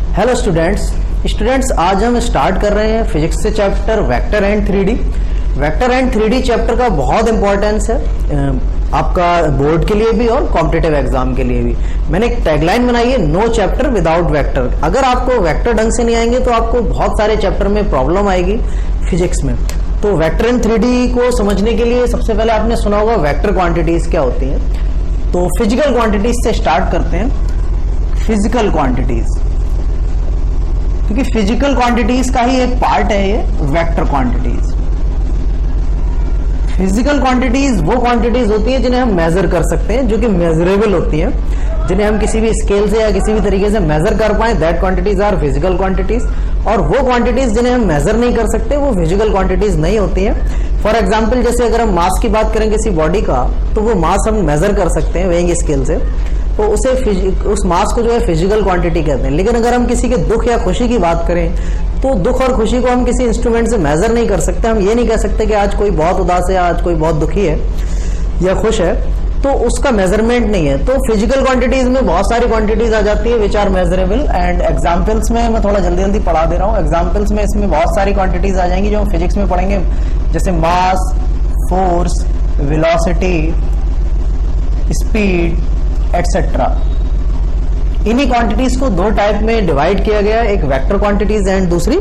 Hello students आज हम start कर रहे हैं फिजिक्स से chapter vector and 3D। Vector and 3D chapter का बहुत इंपॉर्टेंस है आपका बोर्ड के लिए भी और कॉम्पिटिटिव एग्जाम के लिए भी। मैंने एक टैगलाइन बनाई है, नो चैप्टर विदाउट वेक्टर। अगर आपको वेक्टर ढंग से नहीं आएंगे तो आपको बहुत सारे चैप्टर में प्रॉब्लम आएगी फिजिक्स में। तो वेक्टर एंड 3D को समझने के लिए सबसे पहले आपने सुना होगा वेक्टर क्वांटिटीज क्या होती हैं। तो फिजिकल क्वांटिटीज से स्टार्ट करते हैं। फिजिकल क्वांटिटीज, क्योंकि फिजिकल क्वांटिटीज का ही एक पार्ट है ये वेक्टर क्वांटिटीज। फिजिकल क्वांटिटीज वो क्वांटिटीज होती हैं जिन्हें हम मेजर कर सकते हैं, जो कि मेजरेबल होती हैं, जिन्हें हम किसी भी स्केल से या किसी भी तरीके से मेजर कर पाए, that quantities are physical quantities. और वो क्वांटिटीज जिन्हें हम मेजर नहीं कर सकते वो फिजिकल क्वांटिटीज नहीं होती हैं। फॉर एग्जाम्पल, जैसे अगर हम मास की बात करें किसी बॉडी का, तो वो मास हम मेजर कर सकते हैं वेइंग स्केल से, तो उस मास को जो है फिजिकल क्वांटिटी कहते हैं। लेकिन अगर हम किसी के दुख या खुशी की बात करें तो दुख और खुशी को हम किसी इंस्ट्रूमेंट से मेजर नहीं कर सकते। हम ये नहीं कह सकते कि आज कोई बहुत उदास है, आज कोई बहुत दुखी है या खुश है, तो उसका मेजरमेंट नहीं है। तो फिजिकल क्वांटिटीज में बहुत सारी क्वांटिटीज आ जाती है which are measurable. And examples में मैं थोड़ा जल्दी जल्दी पढ़ा दे रहा हूँ। एग्जाम्पल्स में इसमें बहुत सारी क्वांटिटीज आ जाएंगी जो हम फिजिक्स में पढ़ेंगे, जैसे मास, फोर्स, वेलोसिटी, स्पीड एटसेट्रा। इन्हीं क्वांटिटीज को दो टाइप में डिवाइड किया गया, एक वेक्टर क्वांटिटीज एंड दूसरी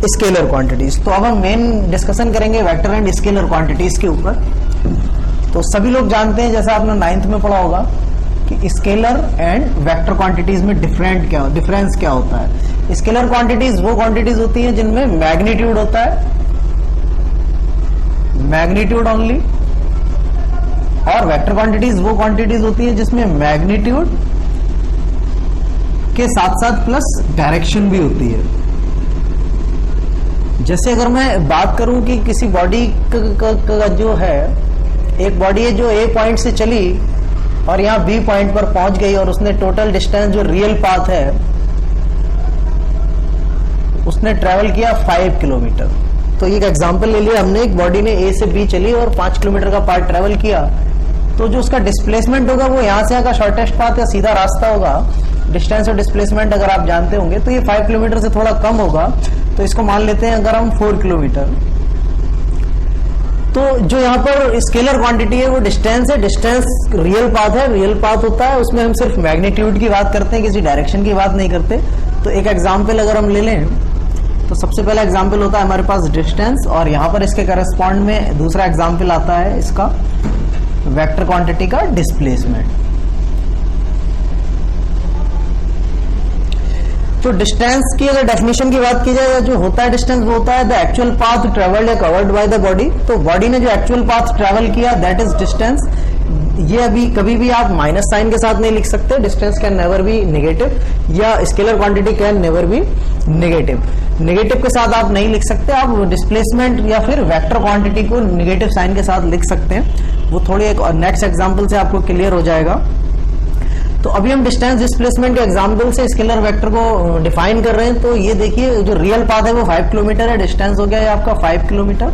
स्केलर क्वांटिटीज। तो अब हम मेन डिस्कशन करेंगे वेक्टर एंड स्केलर क्वांटिटीज के ऊपर। तो सभी लोग जानते हैं, जैसा आपने 9th में पढ़ा होगा, कि स्केलर एंड वेक्टर क्वांटिटीज में डिफरेंस क्या होता है। स्केलर क्वांटिटीज वो क्वांटिटीज होती है जिनमें मैग्नीट्यूड होता है, मैग्नीट्यूड ओनली। और वेक्टर क्वांटिटीज वो क्वांटिटीज होती है जिसमें मैग्नीट्यूड के साथ साथ प्लस डायरेक्शन भी होती है। जैसे अगर मैं बात करूं कि किसी बॉडी का जो है, एक बॉडी है जो ए पॉइंट से चली और यहां बी पॉइंट पर पहुंच गई और उसने टोटल डिस्टेंस जो रियल पाथ है उसने ट्रेवल किया 5 किलोमीटर। तो एक एग्जांपल ले लिया हमने, एक बॉडी ने ए से बी चली और 5 किलोमीटर का पाथ ट्रेवल किया, तो जो उसका डिस्प्लेसमेंट होगा वो यहां से यहाँ का शॉर्टेस्ट पाथ या सीधा रास्ता होगा। डिस्टेंस और डिस्प्लेसमेंट अगर आप जानते होंगे तो ये 5 किलोमीटर से थोड़ा कम होगा, तो इसको मान लेते हैं अगर हम 4 किलोमीटर। तो जो यहाँ पर स्केलर क्वांटिटी है वो डिस्टेंस है, डिस्टेंस रियल पाथ है, रियल पाथ होता है, उसमें हम सिर्फ मैग्नीट्यूड की बात करते हैं, किसी डायरेक्शन की बात नहीं करते। तो एक एग्जाम्पल अगर हम ले लें तो सबसे पहला एग्जाम्पल होता है हमारे पास डिस्टेंस, और यहाँ पर इसके करस्पॉन्ड में दूसरा एग्जाम्पल आता है इसका वेक्टर क्वांटिटी का डिस्प्लेसमेंट। तो डिस्टेंस की अगर डेफिनेशन की बात की जाए, जो होता है डिस्टेंस वो होता है द एक्चुअल पाथ ट्रेवल्ड या कवर्ड बाय द बॉडी। तो बॉडी ने जो एक्चुअल पाथ ट्रेवल किया दैट इज डिस्टेंस। ये अभी कभी भी आप माइनस साइन के साथ नहीं लिख सकते, distance can never be negative, या scalar quantity can never be negative. Negative के साथ आप नहीं लिख सकते, आप डिस्प्लेसमेंट या फिर वेक्टर क्वांटिटी को नेगेटिव साइन के साथ लिख सकते हैं। वो थोड़ी एक नेक्स्ट एग्जांपल से आपको क्लियर हो जाएगा। तो अभी हम डिस्टेंस डिस्प्लेसमेंट के एग्जांपल से स्केलर वेक्टर को डिफाइन कर रहे हैं। तो ये देखिए, जो रियल पाथ है वो 5 किलोमीटर है, डिस्टेंस हो गया है आपका 5 किलोमीटर।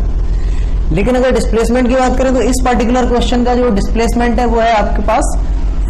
लेकिन अगर डिस्प्लेसमेंट की बात करें तो इस पर्टिकुलर क्वेश्चन का जो डिस्प्लेसमेंट है वो है आपके पास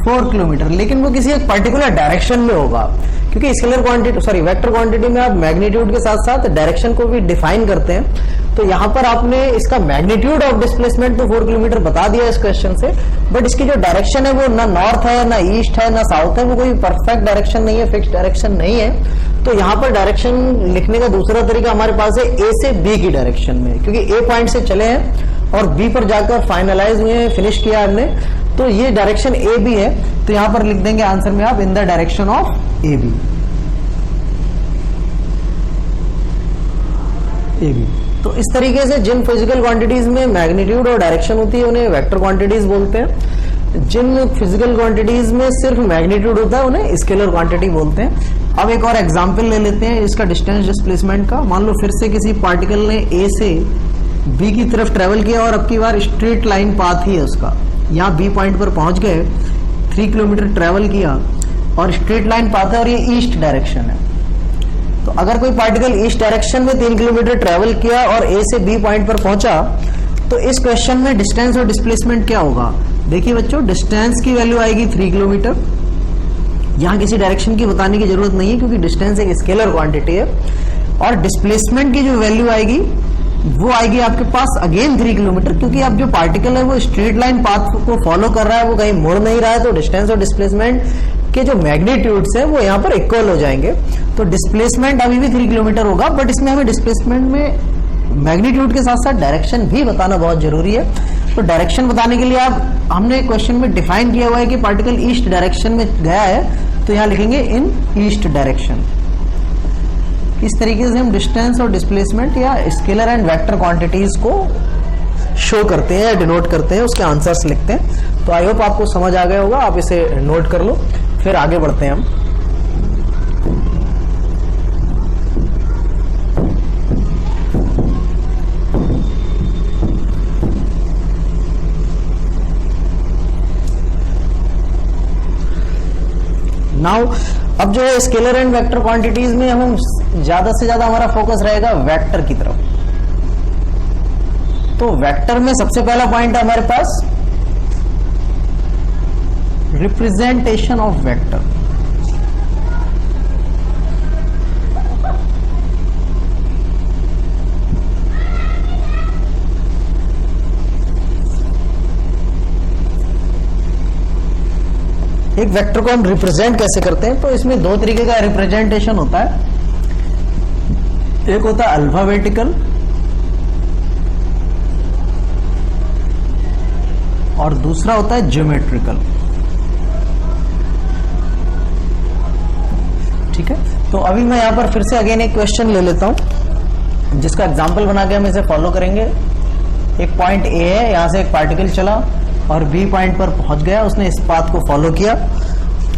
4 किलोमीटर, लेकिन वो किसी एक पर्टिकुलर डायरेक्शन में होगा, क्योंकि स्केलर क्वांटिटी वेक्टर क्वांटिटी में आप मैग्नीट्यूड के साथ साथ डायरेक्शन को भी डिफाइन करते हैं। तो यहाँ पर आपने इसका मैग्नीट्यूड ऑफ डिस्प्लेसमेंट तो 4 किलोमीटर बता दिया इस क्वेश्चन से, बट इसकी जो डायरेक्शन है वो ना नॉर्थ है, ना ईस्ट है, ना साउथ है, वो कोई परफेक्ट डायरेक्शन नहीं है, फिक्स डायरेक्शन नहीं है। तो यहाँ पर डायरेक्शन लिखने का दूसरा तरीका हमारे पास है ए से बी की डायरेक्शन में, क्योंकि ए पॉइंट से चले हैं और बी पर जाकर फाइनलाइज हुए हैं, फिनिश किया हमने, तो ये डायरेक्शन ए बी है। तो यहाँ पर लिख देंगे आंसर में आप in the direction of A B. तो इस तरीके से जिन फिजिकल क्वांटिटीज में मैग्नीट्यूड और डायरेक्शन होती है उन्हें वेक्टर क्वांटिटीज बोलते हैं। जिन फिजिकल क्वांटिटीज में सिर्फ मैग्नीट्यूड होता है उन्हें स्केलर क्वांटिटी बोलते हैं। अब एक और एग्जांपल ले लेते हैं इसका डिस्टेंस डिस्प्लेसमेंट का। मान लो फिर से किसी पार्टिकल ने ए से बी की तरफ ट्रेवल किया और अब की बार स्ट्रेट लाइन पाथ ही है उसका, यहाँ बी पॉइंट पर पहुंच गए, 3 किलोमीटर ट्रेवल किया और स्ट्रेट लाइन पाथ है और ये ईस्ट डायरेक्शन है। तो अगर कोई पार्टिकल ईस्ट डायरेक्शन में 3 किलोमीटर ट्रेवल किया और ए से बी पॉइंट पर पहुंचा, तो इस क्वेश्चन में डिस्टेंस और डिस्प्लेसमेंट क्या होगा। देखिए बच्चों, डिस्टेंस की वैल्यू आएगी 3 किलोमीटर यहाँ किसी डायरेक्शन की बताने की जरूरत नहीं है, क्योंकि डिस्टेंस एक स्केलर क्वांटिटी है। और डिस्प्लेसमेंट की जो वैल्यू आएगी वो आएगी आपके पास अगेन 3 किलोमीटर, क्योंकि अब जो पार्टिकल है वो स्ट्रेट लाइन पाथ को फॉलो कर रहा है, वो कहीं मुड़ नहीं रहा है, तो डिस्टेंस और डिस्प्लेसमेंट के जो मैग्नीट्यूड्स है वो यहाँ पर इक्वल हो जाएंगे। तो डिस्प्लेसमेंट अभी भी 3 किलोमीटर होगा, बट इसमें हमें डिस्प्लेसमेंट में मैग्नीट्यूड के साथ साथ डायरेक्शन भी बताना बहुत जरूरी है। तो डायरेक्शन बताने के लिए आप हमने क्वेश्चन में डिफाइन किया हुआ है कि पार्टिकल ईस्ट डायरेक्शन में गया है, तो यहाँ लिखेंगे इन ईस्ट डायरेक्शन। इस तरीके से हम डिस्टेंस और डिस्प्लेसमेंट या स्केलर एंड वेक्टर क्वांटिटीज को शो करते हैं या डिनोट करते हैं, उसके आंसर्स लिखते हैं। तो आई होप आपको समझ आ गया होगा, आप इसे नोट कर लो, फिर आगे बढ़ते हैं हम। नाउ अब जो है स्केलर एंड वेक्टर क्वांटिटीज में हम ज्यादा से ज्यादा हमारा फोकस रहेगा वेक्टर की तरफ। तो वेक्टर में सबसे पहला पॉइंट है हमारे पास रिप्रेजेंटेशन ऑफ वेक्टर। एक वेक्टर को हम रिप्रेजेंट कैसे करते हैं, तो इसमें दो तरीके का रिप्रेजेंटेशन होता है। एक होता है अल्फाबेटिकल और दूसरा होता है ज्योमेट्रिकल। ठीक है, तो अभी मैं यहां पर फिर से अगेन एक क्वेश्चन ले लेता हूं, जिसका एग्जांपल बना के हम इसे फॉलो करेंगे। एक पॉइंट ए है, यहां से एक पार्टिकल चला और बी पॉइंट पर पहुंच गया, उसने इस पाथ को फॉलो किया।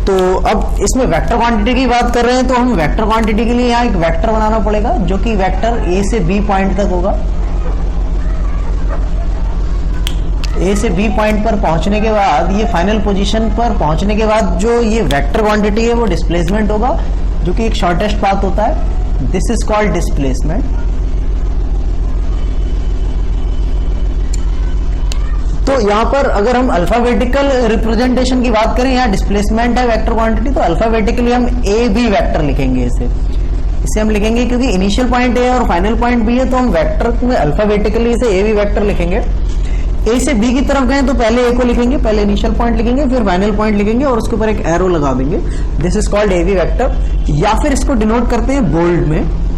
तो अब इसमें वेक्टर क्वांटिटी की बात कर रहे हैं, तो हम वेक्टर क्वांटिटी के लिए यहाँ एक वेक्टर बनाना पड़ेगा, जो कि वेक्टर ए से बी पॉइंट तक होगा। ए से बी पॉइंट पर पहुंचने के बाद, ये फाइनल पोजीशन पर पहुंचने के बाद जो ये वेक्टर क्वांटिटी है वो डिस्प्लेसमेंट होगा, जो कि एक शॉर्टेस्ट पाथ होता है। This is called displacement. तो यहाँ पर अगर हम अल्फाबेटिकल रिप्रेजेंटेशन की बात करें, यहाँ डिस्प्लेसमेंट है वेक्टर क्वांटिटी, तो अल्फाबेटिकली हम ए बी वेक्टर लिखेंगे। इसे हम लिखेंगे क्योंकि इनिशियल पॉइंट ए और फाइनल पॉइंट बी है, तो हम वेक्टर में अल्फाबेटिकली इसे ए बी वेक्टर लिखेंगे। ए से बी की तरफ गए तो पहले ए को लिखेंगे, पहले इनिशियल पॉइंट लिखेंगे, फिर फाइनल पॉइंट लिखेंगे और उसके ऊपर एक एरो लगा देंगे। This is called A B vector. या फिर इसको डिनोट करते हैं बोल्ड में,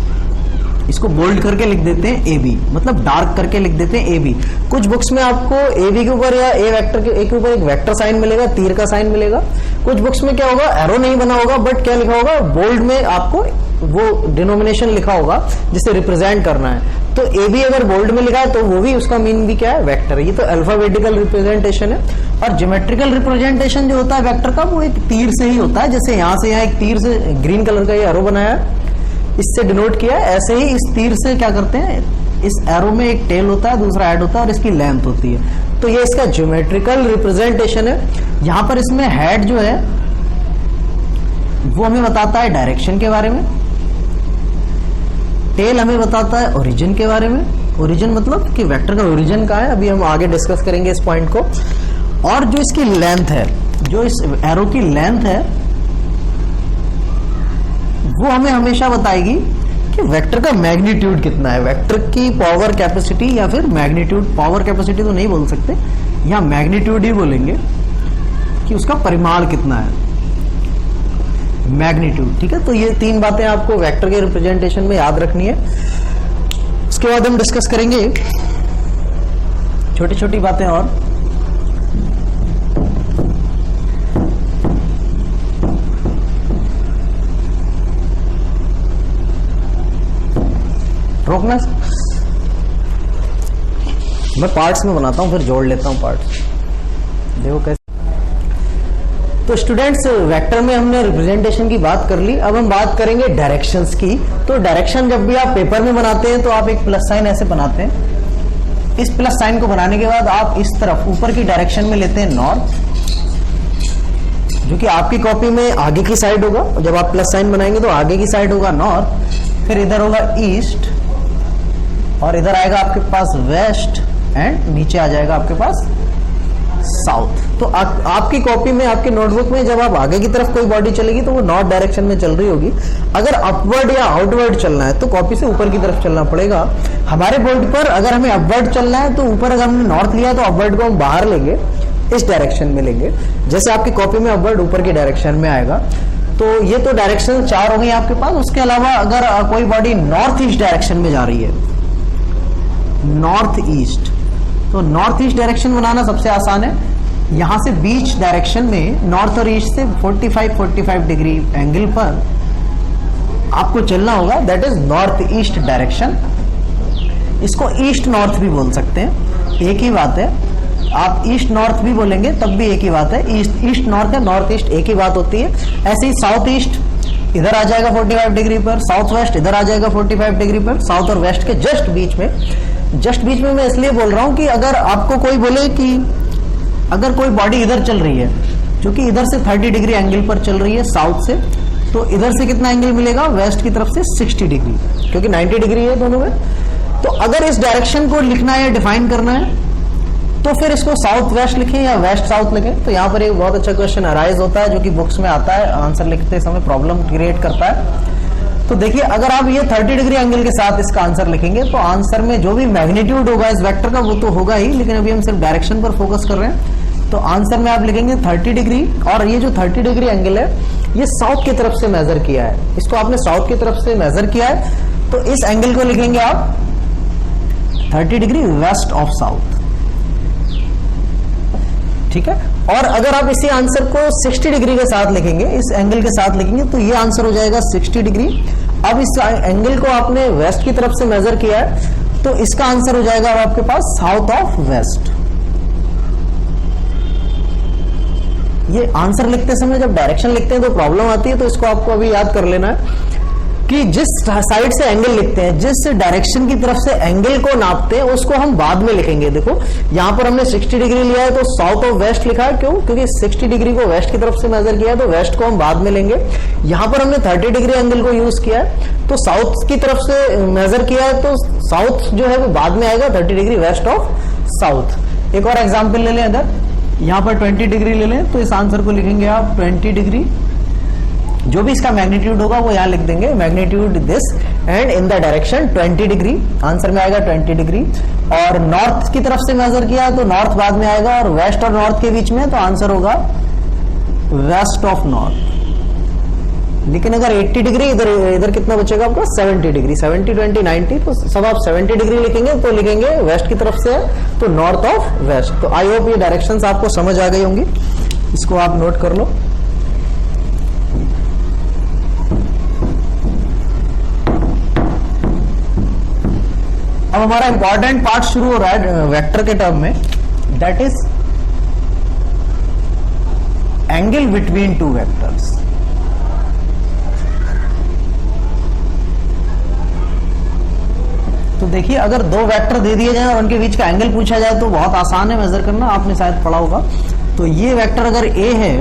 इसको बोल्ड करके लिख देते हैं ए बी, मतलब डार्क करके लिख देते हैं ए बी। कुछ बुक्स में आपको ए बी के ऊपर या ए वेक्टर के ऊपर एक वेक्टर साइन मिलेगा, तीर का साइन मिलेगा। कुछ बुक्स में क्या होगा, एरो नहीं बना होगा, बट क्या लिखा होगा, बोल्ड में आपको वो डिनोमिनेशन लिखा होगा जिसे रिप्रेजेंट करना है। तो ए बी अगर बोल्ड में लिखा है तो वो भी, उसका मीन भी क्या है, वेक्टर। ये तो अल्फाबेटिकल रिप्रेजेंटेशन है। और ज्योमेट्रिकल रिप्रेजेंटेशन जो होता है वेक्टर का, वो एक तीर से ही होता है। जैसे यहाँ से यहाँ एक तीर से ग्रीन कलर का ये एरो बनाया है, इससे डिनोट किया है। ऐसे ही इस तीर से क्या करते हैं, इस एरो में एक टेल होता है, दूसरा हेड होता है और इसकी लेंथ होती है। तो ये इसका ज्योमेट्रिकल रिप्रेजेंटेशन है। यहाँ पर इसमें हेड जो है वो हमें बताता है डायरेक्शन के बारे में, टेल हमें बताता है ओरिजिन के बारे में। ओरिजिन मतलब कि वेक्टर का ओरिजिन कहाँ है, अभी हम आगे डिस्कस करेंगे इस पॉइंट को। और जो इसकी लेंथ है, जो इस एरो की लेंथ है, वो हमें हमेशा बताएगी कि वेक्टर का मैग्नीट्यूड कितना है, वेक्टर की पावर कैपेसिटी या फिर मैग्नीट्यूड। पावर कैपेसिटी तो नहीं बोल सकते, यहाँ मैग्नीट्यूड ही बोलेंगे कि उसका परिमाण कितना है, मैग्नीट्यूड। ठीक है, तो ये तीन बातें आपको वेक्टर के रिप्रेजेंटेशन में याद रखनी है। उसके बाद हम डिस्कस करेंगे छोटी छोटी बातें और। रोकना, मैं पार्ट्स में बनाता हूं, फिर जोड़ लेता हूं पार्ट्स। देखो कैसे। तो स्टूडेंट्स, वेक्टर में हमने रिप्रेजेंटेशन की बात कर ली। अब हम बात करेंगे डायरेक्शंस की। तो डायरेक्शन जब भी आप पेपर में बनाते हैं तो आप एक प्लस साइन ऐसे बनाते हैं। इस प्लस साइन को बनाने के बाद आप इस तरफ ऊपर की डायरेक्शन में लेते हैं नॉर्थ, जो कि आपकी कॉपी में आगे की साइड होगा। जब आप प्लस साइन बनाएंगे तो आगे की साइड होगा नॉर्थ, फिर इधर होगा ईस्ट, और इधर आएगा आपके पास वेस्ट, एंड नीचे आ जाएगा आपके पास साउथ। तो आपकी कॉपी में, आपकी नोटबुक में जब आप आगे की तरफ कोई बॉडी चलेगी तो वो नॉर्थ डायरेक्शन में चल रही होगी। अगर अपवर्ड या आउटवर्ड चलना है तो कॉपी से ऊपर की तरफ चलना पड़ेगा। हमारे बोर्ड पर अगर हमें अपवर्ड चलना है तो ऊपर अगर हमने नॉर्थ लिया तो अपवर्ड को हम बाहर लेंगे, इस डायरेक्शन में लेंगे। जैसे आपकी कॉपी में अपवर्ड ऊपर की डायरेक्शन में आएगा। तो ये तो डायरेक्शन 4 हो गई आपके पास। उसके अलावा अगर कोई बॉडी नॉर्थ ईस्ट डायरेक्शन में जा रही है, नॉर्थ ईस्ट, तो नॉर्थ ईस्ट डायरेक्शन बनाना सबसे आसान है। यहां से बीच डायरेक्शन में नॉर्थ और ईस्ट से 45 डिग्री एंगल पर आपको चलना होगा, that is north east direction. इसको ईस्ट नॉर्थ भी बोल सकते हैं, एक ही बात है। आप ईस्ट नॉर्थ भी बोलेंगे तब भी एक ही बात है। ईस्ट नॉर्थ है, नॉर्थ ईस्ट एक ही बात होती है। ऐसे ही साउथ ईस्ट इधर आ जाएगा 45 डिग्री पर, साउथ वेस्ट इधर आ जाएगा 45 डिग्री पर। साउथ और वेस्ट के जस्ट बीच में मैं इसलिए बोल रहा हूं कि अगर आपको कोई बोले कि अगर कोई बॉडी इधर चल रही है, जो कि इधर से 30 डिग्री एंगल पर चल रही है साउथ से, तो इधर से कितना एंगल मिलेगा, वेस्ट की तरफ से 60 डिग्री, क्योंकि 90 डिग्री है दोनों में। तो अगर इस डायरेक्शन को लिखना है या डिफाइन करना है तो फिर इसको साउथ वेस्ट लिखें या वेस्ट साउथ लिखें। तो यहाँ पर एक बहुत अच्छा क्वेश्चन अराइज होता है जो कि बुक्स में आता है, आंसर लिखते समय प्रॉब्लम क्रिएट करता है। तो देखिए, अगर आप ये 30 डिग्री एंगल के साथ इसका आंसर लिखेंगे तो आंसर में जो भी मैग्नीट्यूड होगा इस वेक्टर का वो तो होगा ही, लेकिन अभी हम सिर्फ डायरेक्शन पर फोकस कर रहे हैं। तो आंसर में आप लिखेंगे 30 डिग्री, और ये जो 30 डिग्री एंगल है ये साउथ की तरफ से मेजर किया है। इसको आपने साउथ की तरफ से मेजर किया है, तो इस एंगल को लिखेंगे आप 30 डिग्री वेस्ट ऑफ साउथ, ठीक है। और अगर आप इसी आंसर को 60 डिग्री के साथ लिखेंगे, इस एंगल के साथ लिखेंगे, तो ये आंसर हो जाएगा 60 डिग्री। अब इस एंगल को आपने वेस्ट की तरफ से मेजर किया है, तो इसका आंसर हो जाएगा आपके पास साउथ ऑफ वेस्ट। ये आंसर लिखते समय जब डायरेक्शन लिखते हैं तो प्रॉब्लम आती है, तो इसको आपको अभी याद कर लेना है कि जिस साइड से एंगल लिखते हैं, जिस डायरेक्शन की तरफ से एंगल को नापते हैं, उसको हम बाद में लिखेंगे। देखो यहां पर हमने 60 डिग्री लिया है तो साउथ ऑफ वेस्ट लिखा है, क्यों? क्योंकि 60 डिग्री को वेस्ट की तरफ से मेजर किया है, तो वेस्ट को हम बाद में लेंगे। यहां पर हमने 30 डिग्री एंगल को यूज किया है, तो साउथ की तरफ से मेजर किया है, तो साउथ जो है वो बाद में आएगा, 30 डिग्री वेस्ट ऑफ साउथ। एक और एग्जाम्पल ले लें, अगर यहां पर 20 डिग्री ले लें तो इस आंसर को लिखेंगे आप 20 डिग्री। जो भी इसका मैग्नीट्यूड होगा वो यहां लिख देंगे, magnitude this and in the direction 20 degree. Answer में आएगा 20 डिग्री। और नॉर्थ की तरफ से मेजर किया तो नॉर्थ बाद में आएगा, और वेस्ट और नॉर्थ के बीच में तो आंसर होगा वेस्ट ऑफ नॉर्थ। लेकिन अगर 80 डिग्री इधर कितना बचेगा आपका, 70 डिग्री, 70 20 90, तो सब आप 70 डिग्री लिखेंगे तो लिखेंगे वेस्ट की तरफ से तो नॉर्थ ऑफ वेस्ट। तो आई होप ये डायरेक्शंस आपको समझ आ गई होंगी, इसको आप नोट कर लो। अब हमारा इंपॉर्टेंट पार्ट शुरू हो रहा है वेक्टर के टर्म में, that is angle between two vectors. तो देखिए, अगर दो वेक्टर दे दिए जाए और उनके बीच का एंगल पूछा जाए तो बहुत आसान है मेजर करना, आपने शायद पढ़ा होगा। तो ये वेक्टर अगर ए है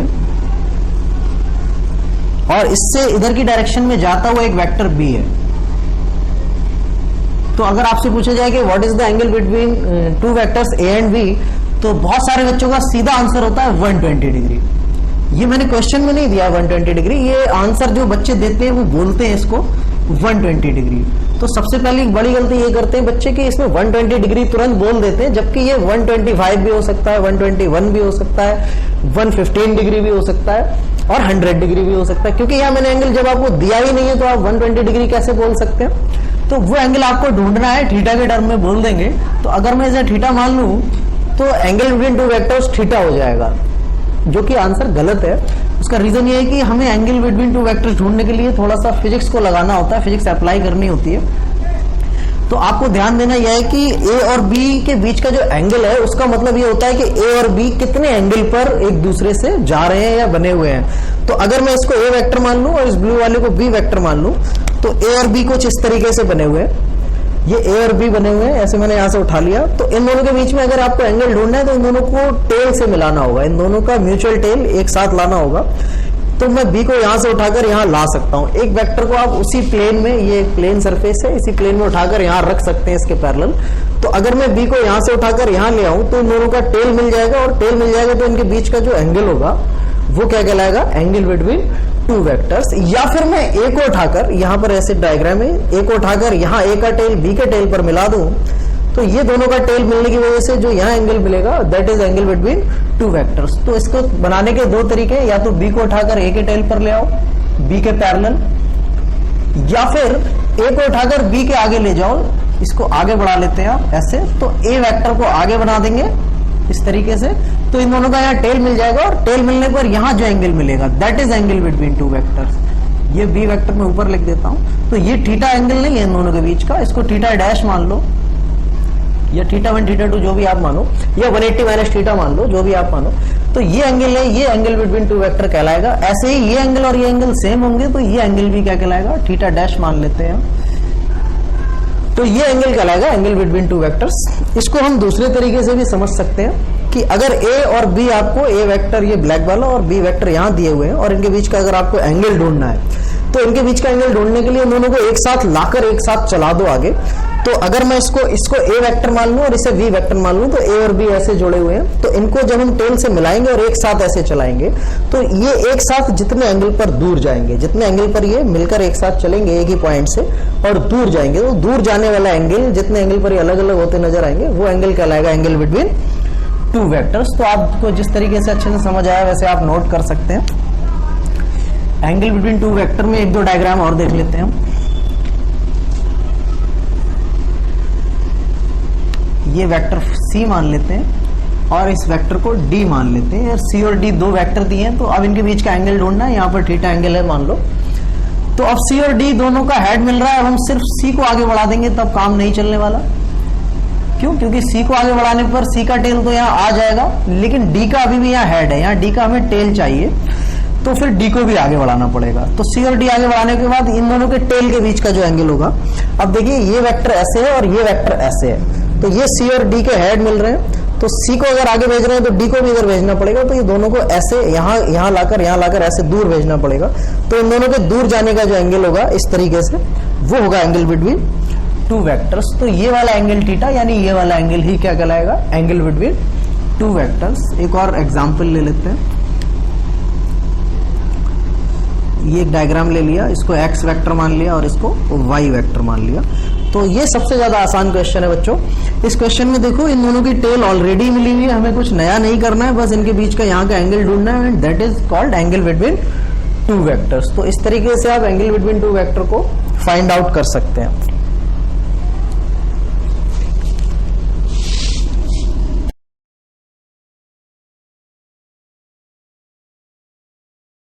और इससे इधर की डायरेक्शन में जाता हुआ एक वेक्टर बी है, तो अगर आपसे पूछा जाए कि what is the angle between two vectors A and B, तो बहुत सारे बच्चों का सीधा आंसर होता है 120 डिग्री। ये मैंने क्वेश्चन में नहीं दिया 120 डिग्री, ये आंसर जो बच्चे देते हैं वो बोलते हैं इसको 120 डिग्री। तो सबसे पहली बड़ी गलती ये करते हैं बच्चे कि इसमें 120 डिग्री तुरंत बोल देते हैं, जबकि ये 125 भी हो सकता है, 121 भी हो सकता है, 115 डिग्री भी हो सकता है, और 100 डिग्री भी हो सकता है। क्योंकि यहाँ मैंने एंगल जब आपको दिया ही नहीं है तो आप 120 डिग्री कैसे बोल सकते हैं? तो वो एंगल आपको ढूंढना है, थीटा के टर्म में बोल देंगे। तो अगर मैं इसे थीटा मान लूं तो angle between two vectors theta हो जाएगा, जो कि आंसर गलत है। उसका रीजन ये है कि हमें एंगल बिटवीन टू वेक्टर्स ढूंढने के लिए थोड़ा सा फिजिक्स को लगाना होता है, फिजिक्स अप्लाई करनी होती है। तो आपको ध्यान देना यह है कि ए और बी के बीच का जो एंगल है उसका मतलब ये होता है कि ए और बी कितने एंगल पर एक दूसरे से जा रहे हैं या बने हुए हैं। तो अगर मैं इसको ए वेक्टर मान लूं और इस ब्लू वाले को बी वेक्टर मान लूं, तो ए और बी कुछ इस तरीके से बने हुए हैं, ये ए और बी बने हुए हैं, ऐसे मैंने यहां से उठा लिया। तो इन दोनों के बीच में अगर आपको एंगल ढूंढना है तो इन दोनों को टेल से मिलाना होगा, इन दोनों का म्यूचुअल टेल एक साथ लाना होगा। तो मैं b को यहां से उठाकर यहां ला सकता हूं। एक वेक्टर को आप उसी प्लेन में, ये प्लेन सरफेस है, इसी प्लेन में उठाकर यहां रख सकते हैं इसके पैरेलल। तो अगर मैं b को यहां से उठाकर यहां ले आऊं तो इन दोनों का टेल मिल जाएगा, और टेल मिल जाएगा तो इनके बीच का जो एंगल होगा वो क्या कहलाएगा, एंगल बिटवीन टू वेक्टर्स। या फिर मैं a को उठाकर, यहां पर ऐसे डायग्राम है, a को उठाकर यहां a का टेल b के टेल पर मिला दूं तो ये दोनों का टेल मिलने की वजह से जो यहाँ एंगल मिलेगा that is angle between two vectors. तो इसको बनाने के दो तरीके हैं, या तो b को उठाकर a के टेल पर ले आओ b के पैरेलल, या फिर a को उठाकर b के आगे ले जाओ, इसको आगे बढ़ा लेते हैं आप ऐसे, तो a वेक्टर को आगे बना देंगे इस तरीके से, तो इन दोनों का यहाँ टेल मिल जाएगा, और टेल मिलने पर यहाँ जो एंगल मिलेगा that is angle between two vectors. ये b वेक्टर में ऊपर लिख देता हूं, तो ये थीटा एंगल नहीं है इन दोनों के बीच का, इसको थीटा डैश मान लो, या थीटा 1 थीटा 2 जो भी आप मानो, या 180 माइनस थीटा मान लो, जो भी आप मानो। तो ये एंगल है, ये एंगल बिटवीन टू वेक्टर कहलाएगा। ऐसे ही ये एंगल और ये एंगल सेम होंगे तो ये एंगल भी क्या कहलाएगा, थीटा डैश मान लेते हैं, तो ये एंगल कहलाएगा एंगल बिटवीन टू वेक्टर्स। इसको हम दूसरे तरीके से भी समझ सकते हैं कि अगर a और b, आपको a वेक्टर ये ब्लैक वाला और b वेक्टर यहाँ दिए हुए हैं, और इनके बीच का अगर आपको एंगल ढूंढना है तो इनके बीच का एंगल ढूंढने के लिए दोनों को एक साथ लाकर एक साथ चला दो आगे। तो अगर मैं इसको a वेक्टर मान लूं और इसे v वेक्टर मान लूं, तो a और b ऐसे जुड़े हुए हैं, तो इनको जब हम टेल से मिलाएंगे और एक साथ ऐसे चलाएंगे तो ये एक साथ जितने एंगल पर दूर जाएंगे, जितने एंगल पर ये मिलकर एक साथ चलेंगे एक ही पॉइंट से और दूर जाएंगे, तो दूर जाने वाला एंगल, जितने एंगल पर ये अलग अलग होते नजर आएंगे, वो एंगल कहलाएगा एंगल बिटवीन टू वेक्टर्स। तो आपको जिस तरीके से अच्छे से समझ आया वैसे आप नोट कर सकते हैं। एंगल बिटवीन टू वेक्टर में एक दो डायग्राम और देख लेते हैं हम। ये वेक्टर C मान लेते हैं और इस वेक्टर को D मान लेते हैं। C और D दो वेक्टर दिए हैं, तो अब इनके बीच का एंगल ढूंढना है। यहाँ पर थीटा एंगल है मान लो, तो अब C और D दोनों का हेड मिल रहा है। अब हम सिर्फ C को आगे बढ़ा देंगे तब काम नहीं चलने वाला। क्यों? क्योंकि C को आगे बढ़ाने पर C का टेल तो यहाँ आ जाएगा, लेकिन D का अभी भी यहाँ हेड है, यहाँ D का हमें टेल चाहिए, तो फिर D को भी आगे बढ़ाना पड़ेगा। तो C और D आगे बढ़ाने के बाद इन दोनों के टेल के बीच का जो एंगल होगा, अब देखिए ये वेक्टर ऐसे है और ये वेक्टर ऐसे है, तो ये C और D के हेड मिल रहे हैं, तो C को अगर आगे भेज रहे हैं तो D को भी इधर भेजना पड़ेगा, तो ये दोनों को ऐसे यहाँ लाकर ऐसे दूर भेजना पड़ेगा। तो इन दोनों के दूर जाने का जो एंगल होगा इस तरीके से, वो होगा एंगल बिटवीन टू वेक्टर्स। तो ये वाला एंगल थीटा यानी ये वाला एंगल ही क्या कहलाएगा, एंगल बिटवीन टू वेक्टर्स। एक और एग्जांपल ले लेते हैं। ये एक डायग्राम ले लिया, इसको x वेक्टर मान लिया और इसको y वेक्टर मान लिया। तो ये सबसे ज्यादा आसान क्वेश्चन है बच्चों। इस क्वेश्चन में देखो इन दोनों की टेल ऑलरेडी मिली हुई है, हमें कुछ नया नहीं करना है, बस इनके बीच का यहाँ का एंगल ढूंढना है, and that is called angle between two vectors. तो इस तरीके से आप एंगल बिटवीन टू वेक्टर को फाइंड आउट कर सकते हैं।